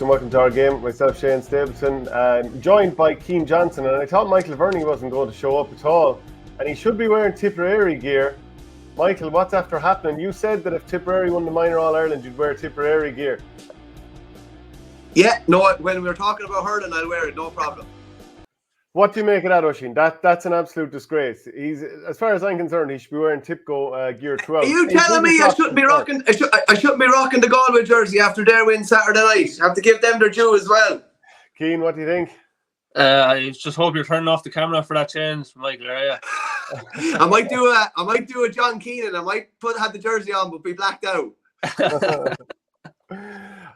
Welcome to OurGame. Myself, Shane Stapleton, joined by Cian Johnson. And I thought Michael Verney wasn't going to show up at all, and he should be wearing Tipperary gear. Michael, what's after happening? You said that if Tipperary won the minor All-Ireland, you'd wear Tipperary gear. Yeah, no, when we were talking about hurling, I'll wear it, no problem. What do you make of that, Oisín? That's an absolute disgrace. He's, as far as I'm concerned, he should be wearing Tipco gear throughout. Are you telling me I shouldn't be rocking? I shouldn't be rocking the Galway jersey after their win Saturday night. I have to give them their due as well. Cian, what do you think? I just hope you're turning off the camera for that change, Michael. I might do a John Keenan. I might have the jersey on, but be blacked out.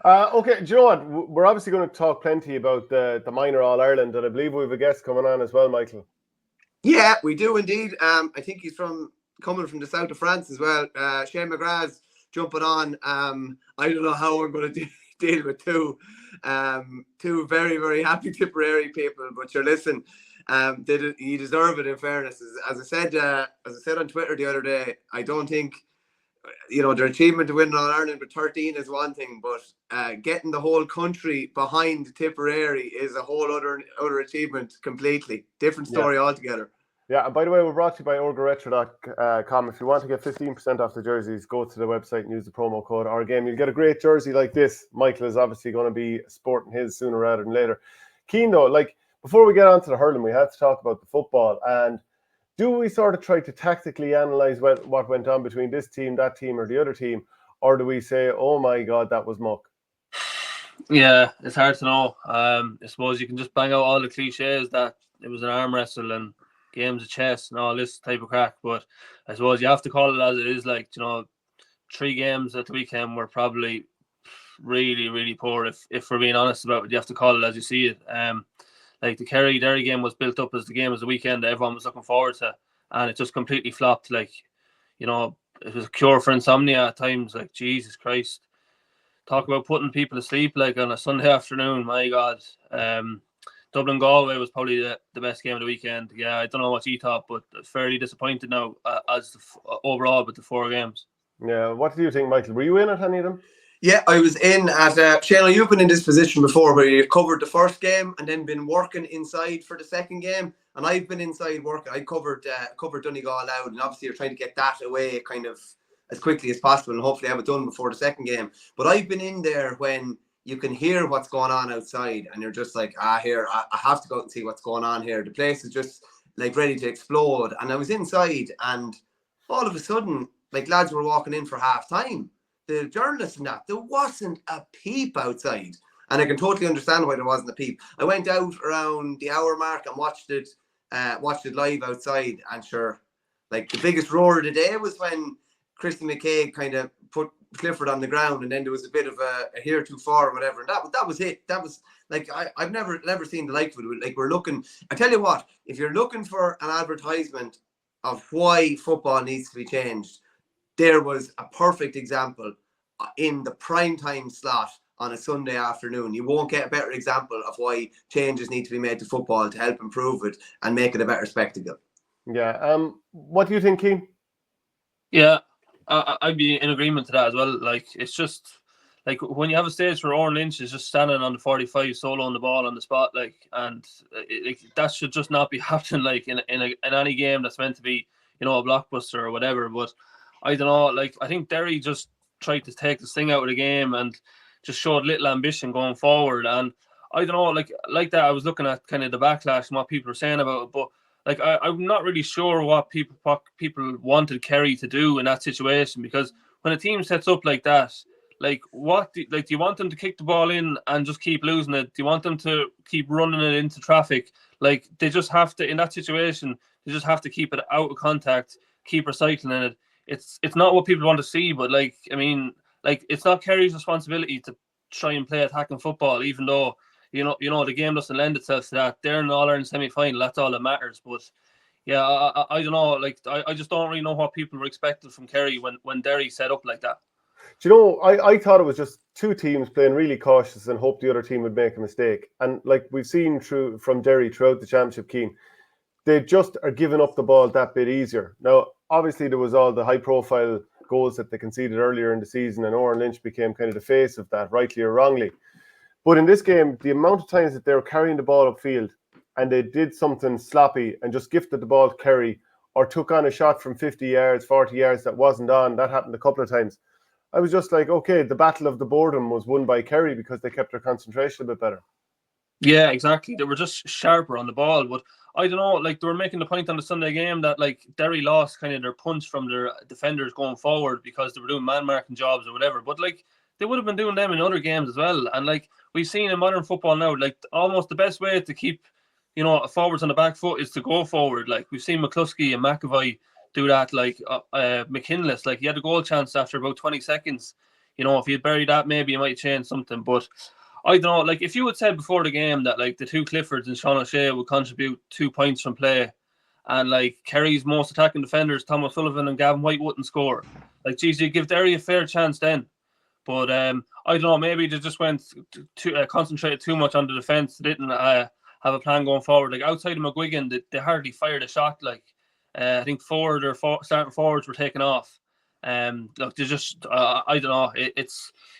Okay, do you know what? We're obviously going to talk plenty about the minor All-Ireland, and I believe we have a guest coming on as well, Michael. Yeah, we do indeed. I think he's coming from the south of France as well. Shane McGrath's jumping on. I don't know how I'm going to deal with two very, very happy Tipperary people, but you're listening. You deserve it. In fairness, as I said on Twitter the other day, I don't think, their achievement to win All Ireland with 13 is one thing, but getting the whole country behind Tipperary is a whole other achievement completely. Different story altogether. Yeah, and by the way, we're brought to you by OurGaretro.com. If you want to get 15% off the jerseys, go to the website and use the promo code OurGame. You'll get a great jersey like this. Michael is obviously going to be sporting his sooner rather than later. Cian, though, before we get on to the hurling, we have to talk about the football. And do we sort of try to tactically analyse what went on between this team, that team, or the other team? Or do we say, oh my God, that was muck? Yeah, it's hard to know. I suppose you can just bang out all the cliches that it was an arm wrestle and games of chess and all this type of crack. But I suppose you have to call it as it is. 3 games at the weekend were probably really, really poor. If we're being honest about it, you have to call it as you see it. The Kerry-Derry game was built up as the game of the weekend that everyone was looking forward to, and it just completely flopped. It was a cure for insomnia at times. Jesus Christ, talk about putting people to sleep on a Sunday afternoon. My God, Dublin Galway was probably the best game of the weekend. Yeah, I don't know what you thought, but fairly disappointed now overall with the 4 games. Yeah, what do you think, Michael? Were you in at any of them? Yeah, I was in at Shane, you've been in this position before where you've covered the first game and then been working inside for the second game. And I've been inside working. I covered Dublin Go Loud, and obviously you're trying to get that away kind of as quickly as possible and hopefully have it done before the second game. But I've been in there when you can hear what's going on outside and you're just like, here, I have to go out and see what's going on here. The place is just ready to explode. And I was inside and all of a sudden, lads were walking in for half time. The journalists and that, there wasn't a peep outside. And I can totally understand why there wasn't a peep. I went out around the hour mark and watched it live outside. And sure, the biggest roar of the day was when Christy McKay kind of put Clifford on the ground, and then there was a bit of a here too far or whatever. And that was it. That was I've never seen the like of it. We're looking, I tell you what, if you're looking for an advertisement of why football needs to be changed, there was a perfect example in the prime time slot on a Sunday afternoon. You won't get a better example of why changes need to be made to football to help improve it and make it a better spectacle. Yeah. What do you think, Cian? Yeah, I'd be in agreement to that as well. It's just when you have a stage where Oran Lynch is just standing on the 45 solo on the ball on the spot, and that should just not be happening in any game that's meant to be a blockbuster or whatever. But I don't know, I think Derry just tried to take this thing out of the game and just showed little ambition going forward. And I don't know, like that, I was looking at kind of the backlash and what people were saying about it, but I'm not really sure what people wanted Kerry to do in that situation, because when a team sets up like that, do you want them to kick the ball in and just keep losing it? Do you want them to keep running it into traffic? They just have to, in that situation, they just have to keep it out of contact, keep recycling it. It's not what people want to see, but it's not Kerry's responsibility to try and play attacking football, even though the game doesn't lend itself to that. They're in the All-Ireland semi-final, that's all that matters. But yeah, I don't know, I just don't really know what people were expecting from Kerry when Derry set up like that. Do you know, I thought it was just 2 teams playing really cautious and hope the other team would make a mistake. And we've seen from Derry throughout the championship, Cian, they just are giving up the ball that bit easier. Now, obviously, there was all the high-profile goals that they conceded earlier in the season, and Oran Lynch became kind of the face of that, rightly or wrongly. But in this game, the amount of times that they were carrying the ball upfield and they did something sloppy and just gifted the ball to Kerry or took on a shot from 50 yards, 40 yards that wasn't on, that happened a couple of times. I was just like, okay, the battle of the boredom was won by Kerry because they kept their concentration a bit better. Yeah, exactly. They were just sharper on the ball. But I don't know, like they were making the point on the Sunday game that like Derry lost kind of their punch from their defenders going forward because they were doing man marking jobs or whatever. But like they would have been doing them in other games as well. And like we've seen in modern football now, like almost the best way to keep, forwards on the back foot is to go forward. Like we've seen McCluskey and McAvoy do that. Like McKinless, like he had a goal chance after about 20 seconds. If he had buried that, maybe he might change something. But I don't know, like if you had said before the game that like the two Cliffords and Sean O'Shea would contribute 2 points from play and like Kerry's most attacking defenders, Tom O'Sullivan and Gavin White wouldn't score. Like, geez, you give Derry a fair chance then. But I don't know, maybe they just went to concentrated too much on the defence. They didn't have a plan going forward. Like outside of McGuigan, they hardly fired a shot. Like I think starting forwards were taken off. Look, they just I don't know.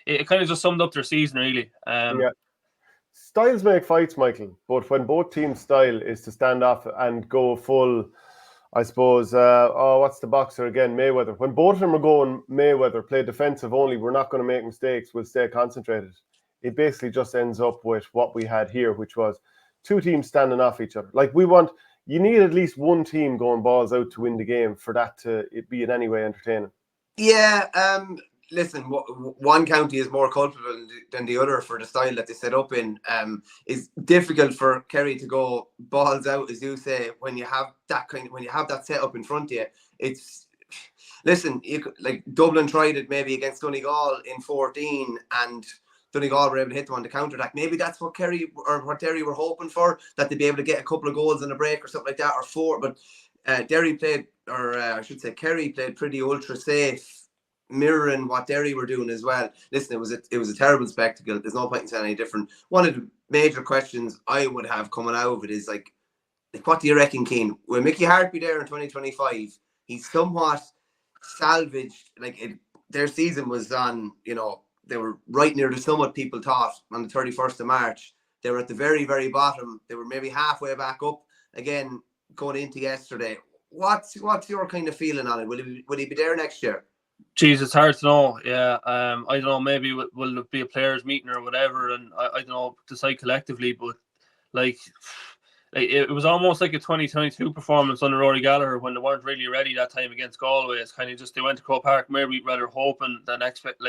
It kind of just summed up their season really. Yeah. Styles make fights, Michael, but when both teams' style is to stand off and go full, I suppose, what's the boxer again? Mayweather. When both of them are going Mayweather, play defensive only, we're not going to make mistakes, we'll stay concentrated. It basically just ends up with what we had here, which was two teams standing off each other. Like you need at least one team going balls out to win the game for that to be in any way entertaining. Yeah, listen, one county is more culpable than the other for the style that they set up in. It's difficult for Kerry to go balls out, as you say, when you have that set up in front of you. Listen, like Dublin tried it maybe against Donegal in 14, and Donegal were able to hit them on the counter attack. Maybe that's what Kerry or what Derry were hoping for, that they'd be able to get a couple of goals in a break or something like that, or 4. But Kerry played pretty ultra safe, mirroring what Derry were doing as well. Listen, it was a terrible spectacle. There's no point in saying any different. One of the major questions I would have coming out of it is like what do you reckon, Cian? Will Mickey Harte be there in 2025? He's somewhat salvaged. Their season was on, they were right near the summit, people thought, on the 31st of March. They were at the very, very bottom. They were maybe halfway back up again going into yesterday. What's your kind of feeling on it? Will he be there next year? Jeez, it's hard to know. Yeah, I don't know. Maybe will it be a players' meeting or whatever, and I don't know, decide collectively. But like it was almost like a 2022 performance under Rory Gallagher when they weren't really ready that time against Galway. It's kind of just they went to Croke Park maybe rather hoping than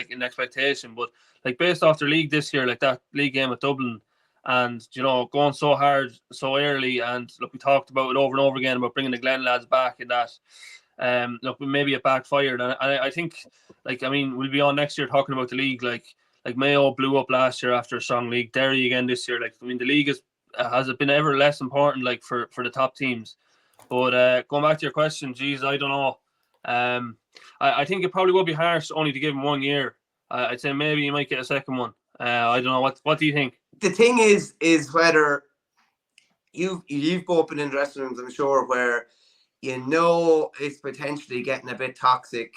in expectation. But like based off their league this year, like that league game at Dublin, and going so hard so early, and look, we talked about it over and over again about bringing the Glen lads back in that. Look, maybe it backfired, and I think, we'll be on next year talking about the league. Like Mayo blew up last year after a strong league. Derry again this year. The league has it been ever less important for the top teams. But going back to your question, geez, I don't know. I think it probably will be harsh only to give him 1 year. I'd say maybe he might get a second one. I don't know. What do you think? The thing is whether you've both been in dressing rooms, I'm sure, where it's potentially getting a bit toxic.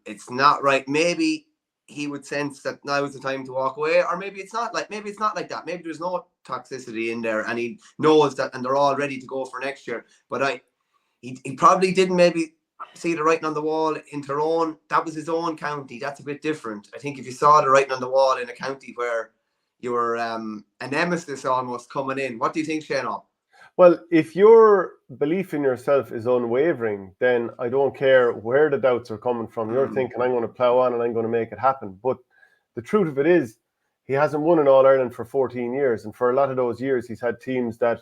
It's not right. Maybe he would sense that now is the time to walk away, or maybe it's not like that. Maybe there's no toxicity in there, and he knows that, and they're all ready to go for next year. But he probably didn't maybe see the writing on the wall in Tyrone. That was his own county. That's a bit different. I think if you saw the writing on the wall in a county where you were a nemesis almost coming in, what do you think, Shane? Well, if your belief in yourself is unwavering, then I don't care where the doubts are coming from. You're thinking, I'm going to plow on and I'm going to make it happen. But the truth of it is, he hasn't won an All-Ireland for 14 years. And for a lot of those years, he's had teams that,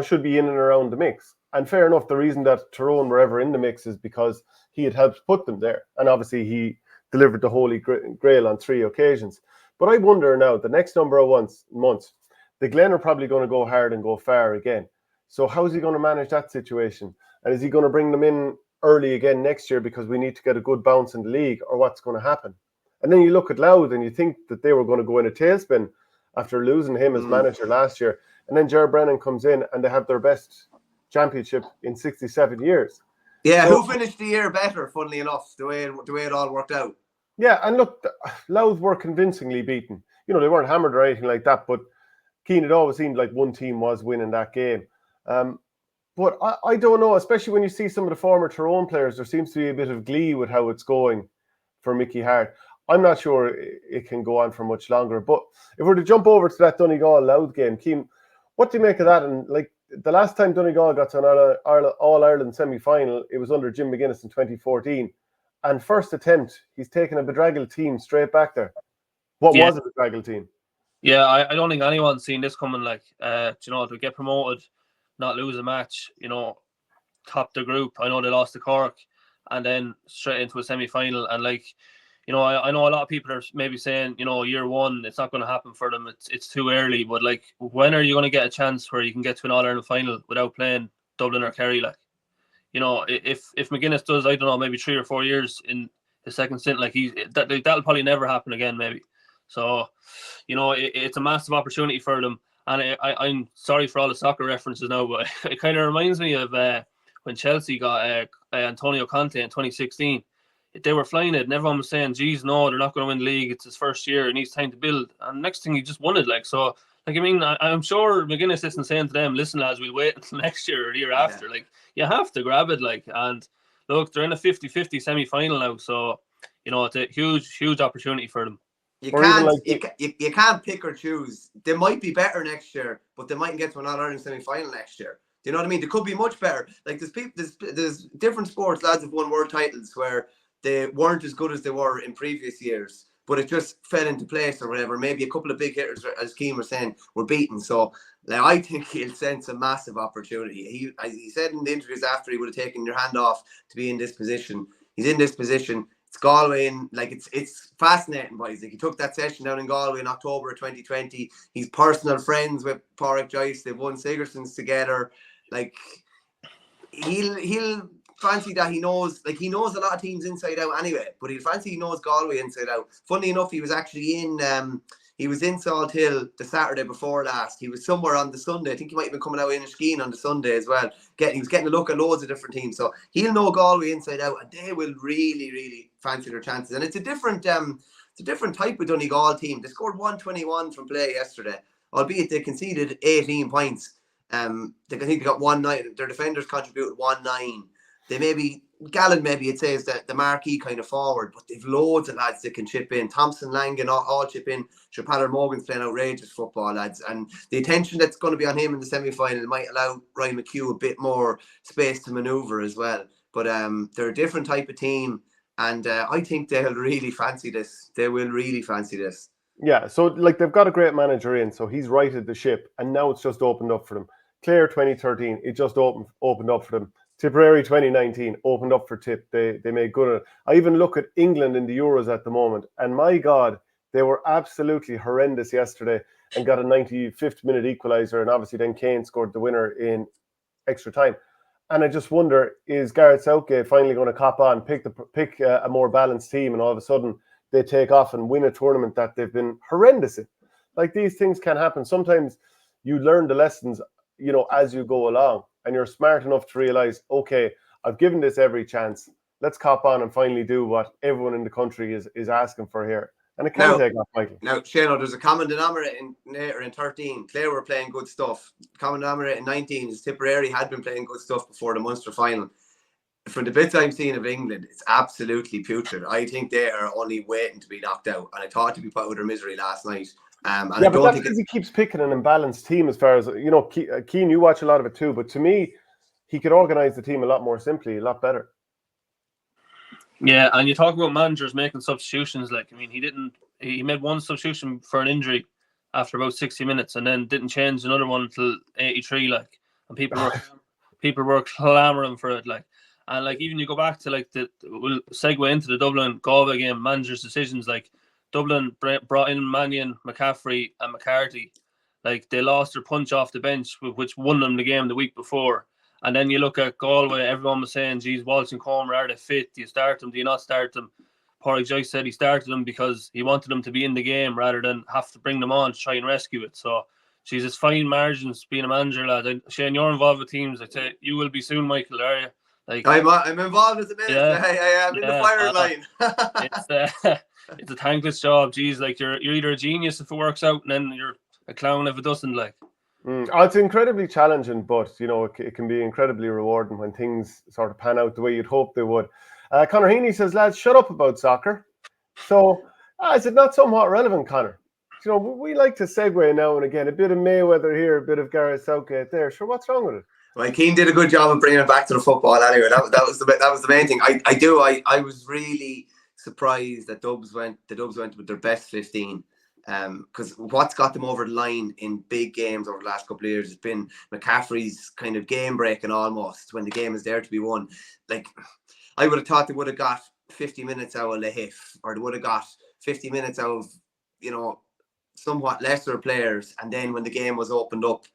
should be in and around the mix. And fair enough, the reason that Tyrone were ever in the mix is because he had helped put them there. And obviously, he delivered the Holy Grail on 3 occasions. But I wonder now, the next number of months, the Glen are probably going to go hard and go far again. So how is he going to manage that situation? And is he going to bring them in early again next year because we need to get a good bounce in the league, or what's going to happen? And then you look at Louth and you think that they were going to go in a tailspin after losing him as manager last year. And then Ger Brennan comes in and they have their best championship in 67 years. Yeah, so, who finished the year better, funnily enough, the way it all worked out? Yeah, and look, Louth were convincingly beaten. they weren't hammered or anything like that. But Cian, it always seemed like one team was winning that game. But I don't know, especially when you see some of the former Tyrone players, there seems to be a bit of glee with how it's going for Mickey Harte. I'm not sure it can go on for much longer. But if we're to jump over to that Donegal Loud game, Cian, what do you make of that? And like the last time Donegal got to an All-Ireland semi-final, it was under Jim McGuinness in 2014. And first attempt, he's taken a bedraggled team straight back there. What was a bedraggled team? Yeah, I don't think anyone's seen this coming. Like, to get promoted, not lose a match, top the group. I know they lost to Cork, and then straight into a semi-final. And like, I know a lot of people are maybe saying, year one, it's not going to happen for them. It's too early. But like, when are you going to get a chance where you can get to an All-Ireland final without playing Dublin or Kerry? Like, if McGuinness does, I don't know, maybe 3 or 4 years in his second stint, like that'll probably never happen again, maybe. So, it's a massive opportunity for them. And I'm sorry for all the soccer references now, but it kind of reminds me of when Chelsea got Antonio Conte in 2016. They were flying it, and everyone was saying, geez, no, they're not going to win the league. It's his first year. It needs time to build. And next thing, he just won it. Like, so, like, I mean, I'm sure McGuinness isn't saying to them, listen, lads, we'll wait until next year or the year after. Like, you have to grab it. Like, and look, they're in a 50-50 semi-final now. So, it's a huge, huge opportunity for them. You can't pick or choose. They might be better next year, but they mightn't get to an All-Ireland semi-final next year. Do you know what I mean? They could be much better. Like there's different sports, lads have won world titles where they weren't as good as they were in previous years, but it just fell into place or whatever. Maybe a couple of big hitters, as Cian was saying, were beaten. So like, I think he'll sense a massive opportunity. He said in the interviews after he would have taken your hand off to be in this position. He's in this position. It's Galway, and like it's fascinating, boys. Like he took that session down in Galway in October of 2020. He's personal friends with Pádraig Joyce. They've won Sigersons together. Like he'll fancy that he knows a lot of teams inside out anyway. But he'll fancy he knows Galway inside out. Funnily enough, he was actually in Salt Hill the Saturday before last. He was somewhere on the Sunday. I think he might have been coming out in Inniskeen on the Sunday as well. He was getting a look at loads of different teams. So he'll know Galway inside out, and they will really, really fancy their chances. And it's a different type of Donegal team. They scored 121 from play yesterday, albeit they conceded 18 points. I think they got 1-9. Their defenders contributed 1-9. Gallen maybe it says that the marquee kind of forward, but they've loads of lads that can chip in. Thompson, Langan, all chip in. Sure, Patrick Morgan's playing outrageous football, lads, and the attention that's going to be on him in the semi-final might allow Ryan McHugh a bit more space to manoeuvre as well. But they're a different type of team, and I think they'll really fancy this. They will really fancy this. Yeah, so like they've got a great manager in, so he's righted the ship, and now it's just opened up for them. Clare 2013, it just opened up for them. Tipperary 2019 opened up for Tip. They made good on it. I even look at England in the Euros at the moment, and my God, they were absolutely horrendous yesterday and got a 95th minute equaliser, and obviously then Kane scored the winner in extra time. And I just wonder, is Gareth Southgate finally going to cop on, pick a more balanced team, and all of a sudden they take off and win a tournament that they've been horrendous in? Like, these things can happen. Sometimes you learn the lessons, as you go along, and you're smart enough to realize, okay, I've given this every chance. Let's cop on and finally do what everyone in the country is asking for here. And it can take off, Michael. Now, Shane, there's a common denominator in 13. Clare were playing good stuff. Common denominator in 19 is Tipperary had been playing good stuff before the Munster final. From the bits I'm seeing of England, it's absolutely putrid. I think they are only waiting to be knocked out. And I thought to be put out of their misery last night. And yeah, but that's because he keeps picking an imbalanced team as far as, Cian, you watch a lot of it too, but to me, he could organise the team a lot more simply, a lot better. Yeah, and you talk about managers making substitutions. Like, I mean, he made one substitution for an injury after about 60 minutes and then didn't change another one until 83, like, and people were clamouring for it, like. And like, even you go back to like we'll segue into the Dublin Galway game, managers' decisions, like Dublin brought in Mannion, McCaffrey and McCarthy. Like, they lost their punch off the bench, which won them the game the week before. And then you look at Galway, everyone was saying, geez, Walsh and Comer, are they fit? Do you start them? Do you not start them? Pádraig Joyce said he started them because he wanted them to be in the game rather than have to bring them on to try and rescue it. So, geez, it's fine margins being a manager, lad. Shane, you're involved with teams. I say you will be soon, Michael, are you? Like, I'm involved at the minute. Yeah, I'm in the fire line. it's a thankless job. Geez, like you're either a genius if it works out, and then you're a clown if it doesn't. Like, It's incredibly challenging, but it can be incredibly rewarding when things sort of pan out the way you'd hope they would. Conor Heaney says, "Lads, shut up about soccer." So, is it not somewhat relevant, Conor? We like to segue now and again. A bit of Mayweather here, a bit of Gareth Southgate there. Sure, what's wrong with it? Well, Keane did a good job of bringing it back to the football anyway. That was the main thing. I was really surprised that the Dubs went with their best 15. Because what's got them over the line in big games over the last couple of years has been McCaffrey's kind of game breaking almost when the game is there to be won. Like, I would have thought they would have got 50 minutes out of Lahif, or they would have got 50 minutes out of, somewhat lesser players. And then when the game was opened up,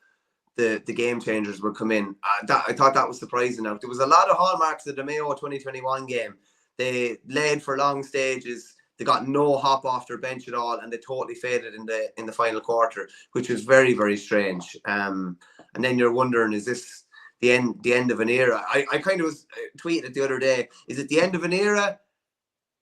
the game changers would come in. I thought that was surprising. Now, there was a lot of hallmarks of the Mayo 2021 game. They led for long stages. They got no hop off their bench at all, and they totally faded in the final quarter, which was very, very strange. And then you're wondering, is this the end of an era? I kind of was tweeting it the other day. Is it the end of an era,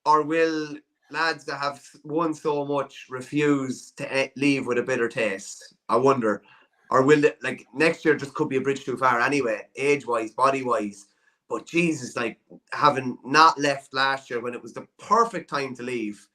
or will lads that have won so much refuse to leave with a bitter taste? I wonder. Or will it, like, next year just could be a bridge too far anyway, age-wise, body-wise. But Jesus, like, having not left last year when it was the perfect time to leave,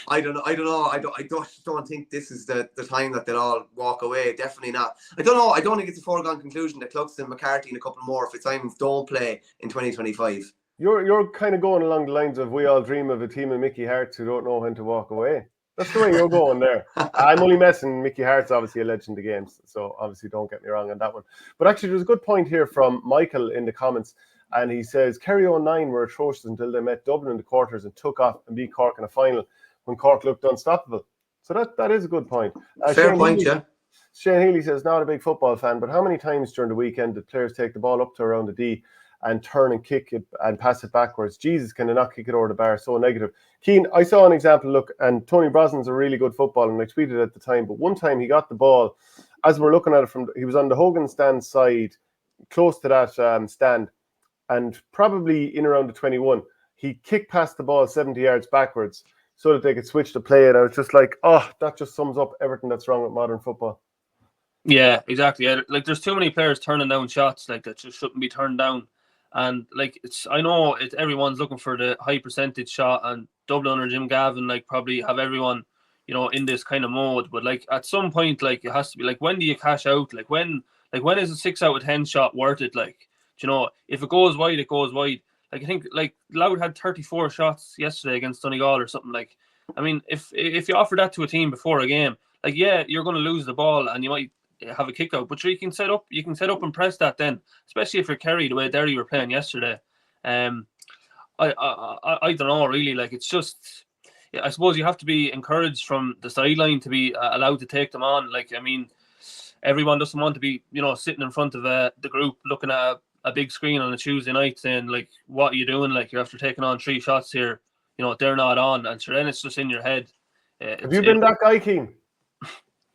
I don't know. I don't think this is the time that they'll all walk away. Definitely not. I don't know. I don't think it's a foregone conclusion that Cluxton, McCarthy, and a couple more Fitzsimons don't play in 2025. You're kind of going along the lines of we all dream of a team of Mickey Harte who don't know when to walk away. That's the way you're going there. I'm only messing. Mickey Harte's obviously a legend of the games, so obviously don't get me wrong on that one. But actually, there's a good point here from Michael in the comments, and he says Kerry 09 were atrocious until they met Dublin in the quarters and took off and beat Cork in a final when Cork looked unstoppable. So that is a good point. Fair point, yeah. Shane Healy says, not a big football fan, but how many times during the weekend did players take the ball up to around the D and turn and kick it and pass it backwards? Jesus, can they not kick it over the bar? So negative. Keane, I saw an example, look, and Tony Brosnan's a really good footballer, and I tweeted at the time, but one time he got the ball, as we're looking at it, he was on the Hogan stand side, close to that stand, and probably in around the 21. He kicked past the ball 70 yards backwards so that they could switch the play, and I was just like, that just sums up everything that's wrong with modern football. Yeah, exactly. Yeah, like, there's too many players turning down shots like that just shouldn't be turned down. And like, I know everyone's looking for the high percentage shot, and Dublin under Jim Gavin like probably have everyone, in this kind of mode. But like at some point, like it has to be like, when do you cash out? Like when is a 6 out of 10 shot worth it? Like, if it goes wide, it goes wide. Like, I think like Loud had 34 shots yesterday against Donegal or something. Like, I mean, if you offer that to a team before a game, like, yeah, you're going to lose the ball and you might have a kick out, but you can set up and press that then, especially if you're Kerry the way Derry were playing yesterday. I don't know really, like, it's just, I suppose you have to be encouraged from the sideline to be allowed to take them on. Like, I mean, everyone doesn't want to be sitting in front of the group looking at a big screen on a Tuesday night saying, like, what are you doing? Like, you're after taking on 3 shots here, they're not on, and so then it's just in your head. Have you been that guy, Keane?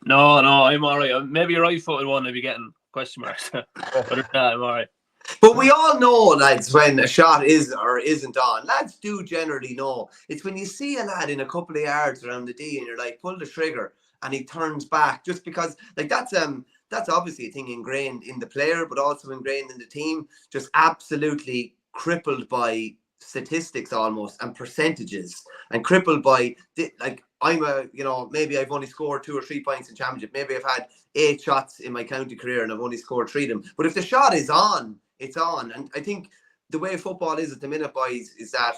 No, I'm all right. Maybe a right-footed one, I'd be getting question marks. But if not, I'm all right. But we all know, lads, when a shot is or isn't on. Lads do generally know. It's when you see a lad in a couple of yards around the D and you're like, pull the trigger, and he turns back, just because, like, that's obviously a thing ingrained in the player, but also ingrained in the team, just absolutely crippled by statistics almost and percentages, and crippled by, like, maybe I've only scored 2 or 3 points in championship. Maybe I've had 8 shots in my county career and I've only scored 3 of them. But if the shot is on, it's on. And I think the way football is at the minute, boys, is that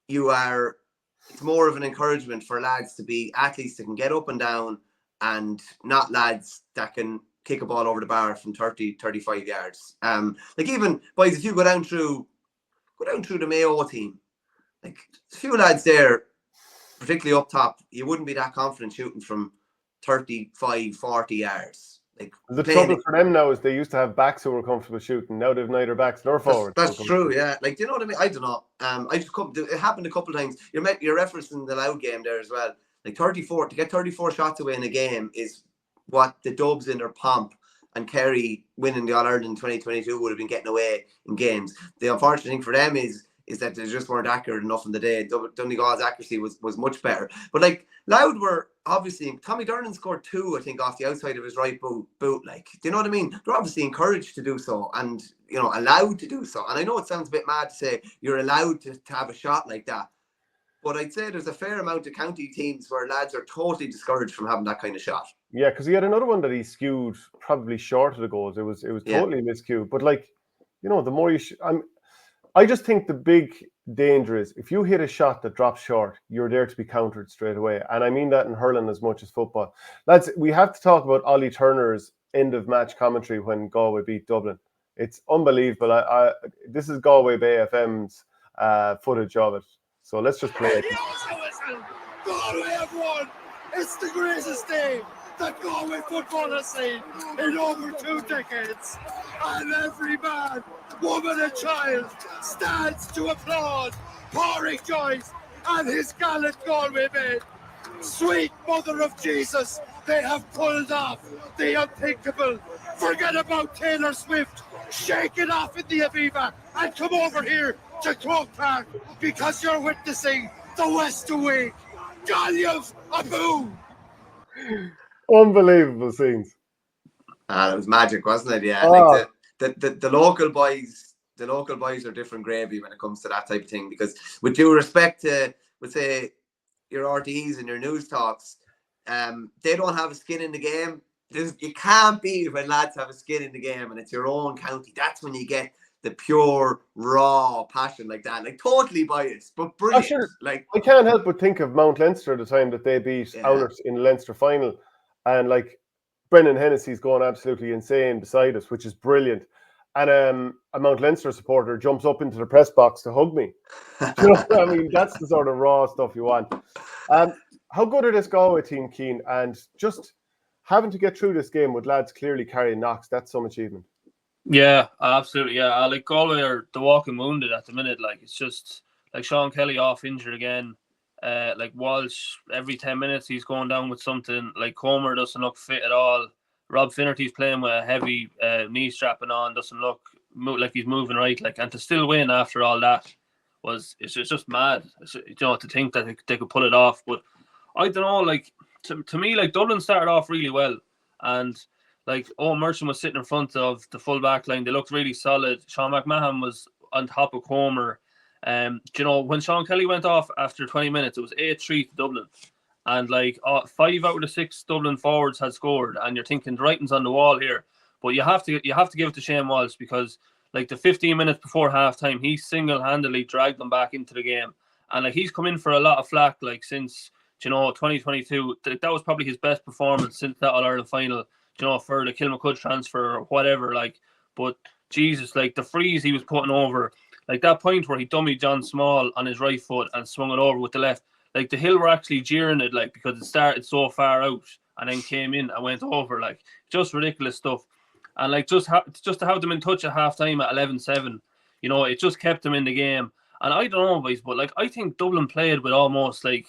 it's more of an encouragement for lads to be athletes that can get up and down, and not lads that can kick a ball over the bar from 30, 35 yards. Like, even, boys, if you go down through the Mayo team, like, a few lads there, particularly up top, you wouldn't be that confident shooting from 35, 40 yards. Like, the trouble for them now is they used to have backs who were comfortable shooting. Now they've neither backs nor forwards. That's true, yeah. Like, do you know what I mean? I don't know. It happened a couple of times. You're referencing the Loud game there as well. Like, to get 34 shots away in a game is what the Dubs in their pomp and Kerry winning the All-Ireland in 2022 would have been getting away in games. The unfortunate thing for them is is that they just weren't accurate enough in the day. Donegal's accuracy was much better. But like Loud were obviously, Tommy Durnan scored 2, I think, off the outside of his right boot. Like, do you know what I mean? They're obviously encouraged to do so and, you know, allowed to do so. And I know it sounds a bit mad to say you're allowed to have a shot like that. But I'd say there's a fair amount of county teams where lads are totally discouraged from having that kind of shot. Yeah, because he had another one that he skewed probably short of the goals. It was totally miscued. But like, you know, the more you, I just think the big danger is if you hit a shot that drops short, you're there to be countered straight away. And I mean that in hurling as much as football. Lads, we have to talk about Ollie Turner's end of match commentary when Galway beat Dublin. It's unbelievable. This is Galway Bay FM's footage of it. So let's just play it. Galway have won. It's the greatest day that Galway football has seen in over 2 decades. And every man, woman and child stands to applaud Pádraig Joyce and his gallant Galway men. Sweet Mother of Jesus, they have pulled off the unthinkable. Forget about Taylor Swift. Shake it off in the Aviva and come over here to Croke Park because you're witnessing the West Awake. Galliv Abu! Unbelievable scenes. It was magic, wasn't it? Yeah. Like the local boys, are different gravy when it comes to that type of thing. Because with due respect to, let's say, your RTEs and your news talks, they don't have a skin in the game. You can't beat when lads have a skin in the game and it's your own county. That's when you get the pure, raw passion like that. Like, totally biased, but brilliant. Like, I can't help but think of Mount Leinster the time that they beat Owners in the Leinster final. And, like, Brendan Hennessy's going absolutely insane beside us, which is brilliant. And a Mount Leinster supporter jumps up into the press box to hug me. You know what I mean? That's the sort of raw stuff you want. How good are this Galway team, Cian? And just having to get through this game with lads clearly carrying knocks, that's some achievement. Yeah, absolutely. Yeah, like Galway are the walking wounded at the minute. Like, it's just like Sean Kelly off injured again. Like Walsh, every 10 minutes he's going down with something. Like Comer doesn't look fit at all. Rob Finnerty's playing with a heavy knee strapping on, doesn't look like he's moving right. Like, and to still win after all that it's just mad. You know, to think that they could pull it off. But I don't know. Like, to me, like, Dublin started off really well, and like, Merchant was sitting in front of the full back line. They looked really solid. Sean McMahon was on top of Comer. You know, when Sean Kelly went off after 20 minutes, it was 8-3 to Dublin. And like 5 out of the 6 Dublin forwards had scored. And you're thinking the writing's on the wall here. But you have to give it to Shane Walsh, because like the 15 minutes before halftime, he single-handedly dragged them back into the game. And like, he's come in for a lot of flack, like, since, you know, 2022. That was probably his best performance since that All-Ireland final, you know, for the Kilmacud transfer or whatever. Like, but Jesus, like, the freeze he was putting over, like that point where he dummied John Small on his right foot and swung it over with the left. Like, the Hill were actually jeering it, like, because it started so far out and then came in and went over. Like, just ridiculous stuff. And like, just to have them in touch at halftime at 11-7, you know, it just kept them in the game. And I don't know, boys, but like, I think Dublin played with almost like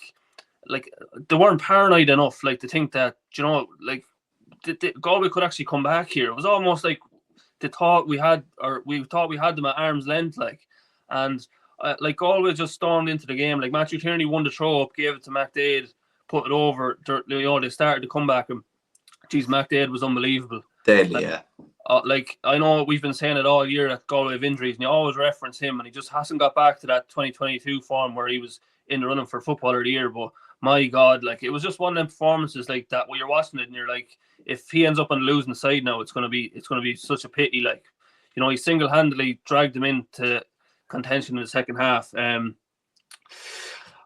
they weren't paranoid enough, like, to think that, you know, like, Galway could actually come back here. It was almost like we thought we had them at arm's length, like, and like, Galway just stormed into the game. Like, Matthew Tierney won the throw up, gave it to McDade, put it over. You know, they started to come back, and geez, McDade was unbelievable. Deadly, like, yeah. Like, I know we've been saying it all year that Galway have injuries, and you always reference him, and he just hasn't got back to that 2022 form where he was in the running for Footballer of the Year. But my God, like, it was just one of them performances like that where you're watching it and you're like, if he ends up on the losing side now, it's gonna be such a pity. Like, you know, he single-handedly dragged them into contention in the second half.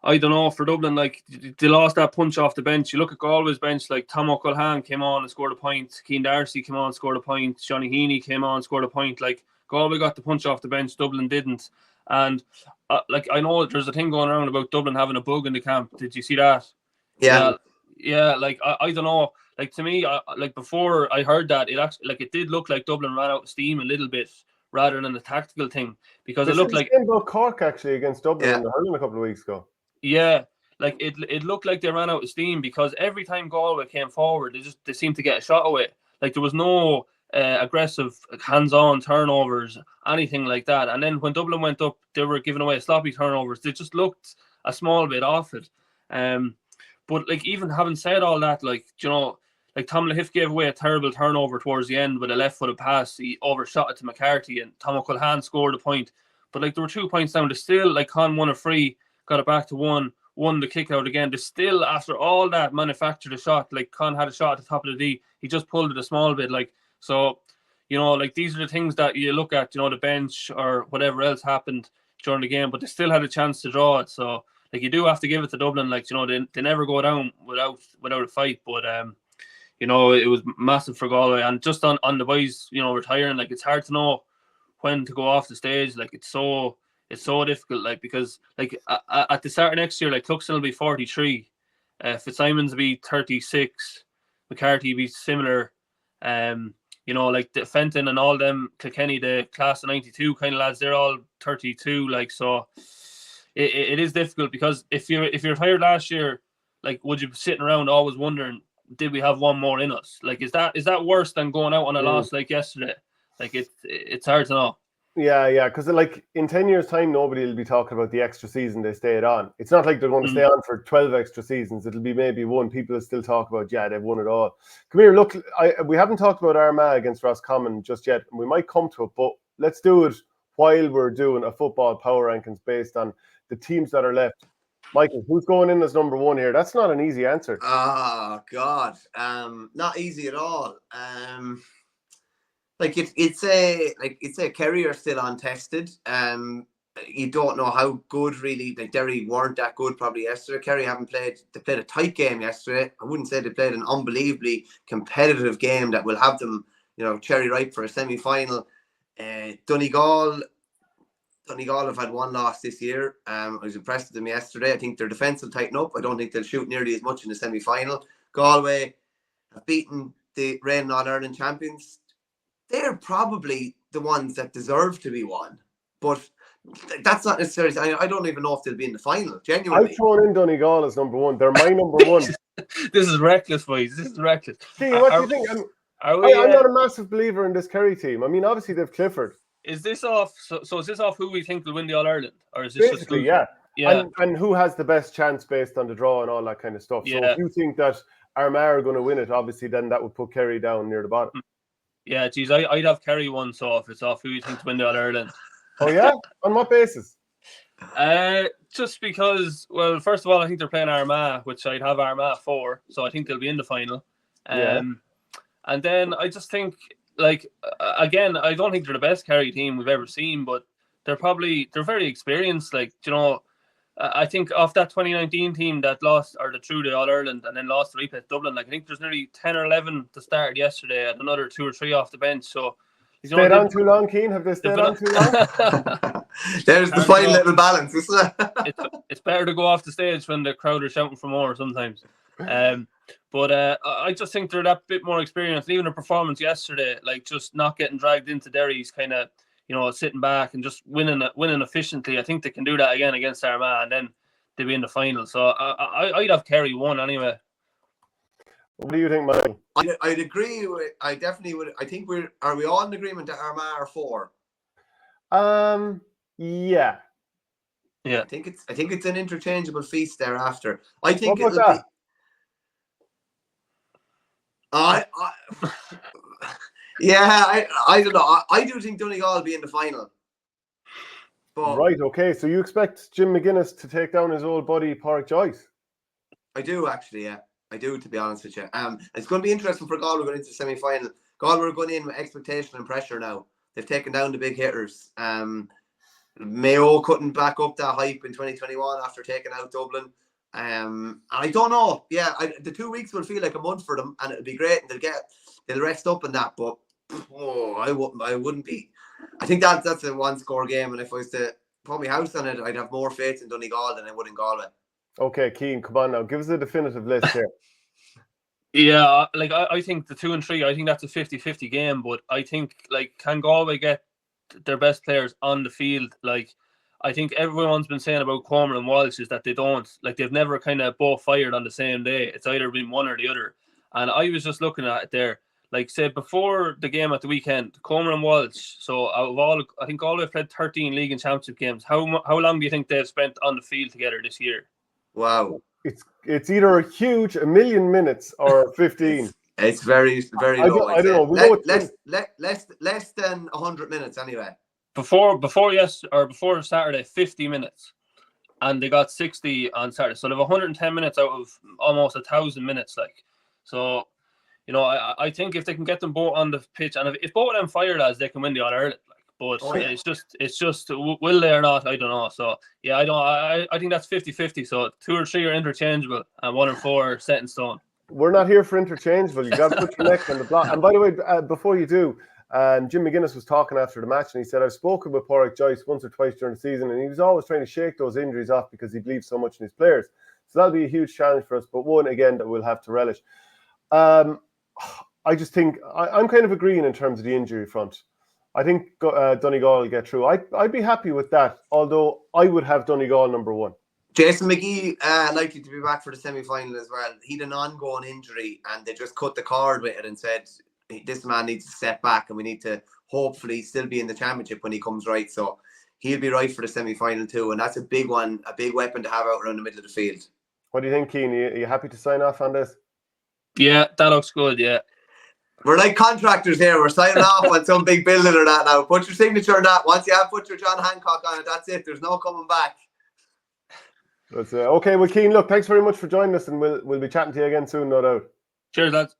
I don't know, for Dublin, like, they lost that punch off the bench. You look at Galway's bench, like, Tom O'Culhan came on and scored a point. Cian Darcy came on and scored a point. Johnny Heaney came on and scored a point. Like, Galway got the punch off the bench, Dublin didn't. And like, I know there's a thing going around about Dublin having a bug in the camp. Did you see that? Yeah. Like, I don't know. Like, to me, like, before I heard that, it actually, like, it did look like Dublin ran out of steam a little bit rather than a tactical thing, because it looked like about Cork actually against Dublin in the hurling a couple of weeks ago. Yeah, like, it looked like they ran out of steam, because every time Galway came forward, they seemed to get a shot away. Like, there was no aggressive, hands-on turnovers, anything like that. And then when Dublin went up, they were giving away sloppy turnovers. They just looked a small bit off it. But like, even having said all that, like, you know, like Tom Lahiff gave away a terrible turnover towards the end with a left-footed pass. He overshot it to McCarthy, and Tom O'Culhan scored a point. But like, there were 2 points down. They still, like, Con won a free, got it back to won the kick out again. They still, after all that, manufactured a shot. Like, Con had a shot at the top of the D. He just pulled it a small bit. Like, so, you know, like, these are the things that you look at, you know, the bench or whatever else happened during the game, but they still had a chance to draw it. So, like, you do have to give it to Dublin. Like, you know, they never go down without a fight. But you know, it was massive for Galway. And just on the boys, you know, retiring, like, it's hard to know when to go off the stage. Like, it's so difficult, like, because, like, at the start of next year, like, Cluxton will be 43, Fitzsimons will be 36, McCarthy will be similar. You know, like, the Fenton and all them, Kilkenny, the class of 92 kind of lads, they're all 32. Like, so it is difficult, because if you retired last year, like, would you be sitting around always wondering, did we have one more in us? Like, is that worse than going out on a loss like yesterday? Like, it's hard to know. Yeah, because, like, in 10 years' time, nobody will be talking about the extra season they stayed on. It's not like they're going to stay on for 12 extra seasons. It'll be maybe one. People will still talk about, yeah, they've won it all. Come here, look, we haven't talked about Armagh against Roscommon just yet. We might come to it, but let's do it while we're doing a football power rankings based on the teams that are left. Michael, who's going in as number one here? That's not an easy answer. Oh, God. Not easy at all. Like, it's a Kerry are still untested. You don't know how good, really. Like, Derry weren't that good probably yesterday. Kerry they played a tight game yesterday. I wouldn't say they played an unbelievably competitive game that will have them, you know, cherry ripe for a semi-final. Donegal have had one loss this year. I was impressed with them yesterday. I think their defence will tighten up. I don't think they'll shoot nearly as much in the semi-final. Galway have beaten the reigning All-Ireland champions. They're probably the ones that deserve to be won. But that's not necessarily... I don't even know if they'll be in the final, genuinely. I've thrown in Donegal as number one. They're my number one. This is reckless, boys. This is reckless. See, what do you think? I'm not a massive believer in this Kerry team. I mean, obviously, they've Clifford. Is this off? So is this off who we think will win the All-Ireland? Or is this basically, just yeah. And who has the best chance based on the draw and all that kind of stuff. So if you think that Armagh are going to win it, obviously, then that would put Kerry down near the bottom. Yeah, geez, I'd have Kerry one, so if it's off who you think to win the All-Ireland. Oh, yeah? On what basis? Just because, well, first of all, I think they're playing Armagh, which I'd have Armagh for, so I think they'll be in the final. And then I just think, like, again, I don't think they're the best Kerry team we've ever seen, but they're very experienced. Like, you know, I think off that 2019 team that lost, or that threw the All-Ireland and then lost the replay at Dublin, like, I think there's nearly 10 or 11 to start yesterday and another 2 or 3 off the bench. So, stayed on too long, Cian? Have they stayed on too long? There's the fine little balance, isn't it? It's better to go off the stage when the crowd are shouting for more sometimes. But I just think they're that bit more experienced. Even a performance yesterday, like, just not getting dragged into Derry's kind of, you know, sitting back and just winning efficiently. I think they can do that again against Armagh, and then they'll be in the final. So I'd have Kerry one anyway. What do you think, Michael? I'd agree. I definitely would. I think are we all in agreement that Armagh are 4? Yeah. I think it's an interchangeable feast thereafter. I think what about that? I don't know. I do think Donegal will be in the final. But right, okay. So you expect Jim McGuinness to take down his old buddy, Pádraig Joyce? I do, actually, yeah. I do, to be honest with you. It's going to be interesting for Galway going into the semi-final. Galway are going in with expectation and pressure now. They've taken down the big hitters. Mayo couldn't back up that hype in 2021 after taking out Dublin. I don't know. Yeah, the 2 weeks will feel like a month for them, and it'll be great, and they'll rest up in that. But I wouldn't be. I think that's a 1-score game, and if I was to put my house on it, I'd have more faith in Donegal than I would in Galway. Okay, Cian, come on now, give us a definitive list here. Yeah, like, I think the 2 and 3, I think that's a 50-50 game, but I think, like, can Galway get their best players on the field? Like, I think everyone's been saying about Comer and Walsh is that they don't, like, they've never kind of both fired on the same day. It's either been one or the other. And I was just looking at it there, like say before the game at the weekend, Comer and Walsh. So out of all, I think all they've played 13 league and championship games. How long do you think they've spent on the field together this year? Wow. It's either a huge 1,000,000 minutes or 15. It's very I low. don't know. We know it's Less than 100 minutes anyway. Before Saturday, 50 minutes, and they got 60 on Saturday. So they have 110 minutes out of almost 1,000 minutes. Like, so you know, I think if they can get them both on the pitch, and if both of them fire lads, they can win the All Ireland. Like, but it's just will they or not? I don't know. So yeah, I think that's 50-50. So 2 or 3 are interchangeable, and 1 and 4 are set in stone. We're not here for interchangeable. You got to put your neck on the block. And by the way, before you do, Jim McGuinness was talking after the match, and he said, I've spoken with Pádraig Joyce once or twice during the season, and he was always trying to shake those injuries off because he believes so much in his players. So that'll be a huge challenge for us, but one, again, that we'll have to relish. I just think, I'm kind of agreeing in terms of the injury front. I think Donegal will get through. I'd be happy with that, although I would have Donegal number 1. Jason McGee likely to be back for the semi-final as well. He had an ongoing injury, and they just cut the cord with it and said, this man needs to step back, and we need to hopefully still be in the championship when he comes right. So he'll be right for the semi-final too, and that's a big one, a big weapon to have out around the middle of the field. What do you think, Cian? Are you happy to sign off on this? Yeah, that looks good, yeah. We're like contractors here. We're signing off on some big building or that now. Put your signature on that. Once you have put your John Hancock on it, that's it. There's no coming back. That's okay. Well, Cian, look, thanks very much for joining us, and we'll be chatting to you again soon, no doubt. Cheers, lads.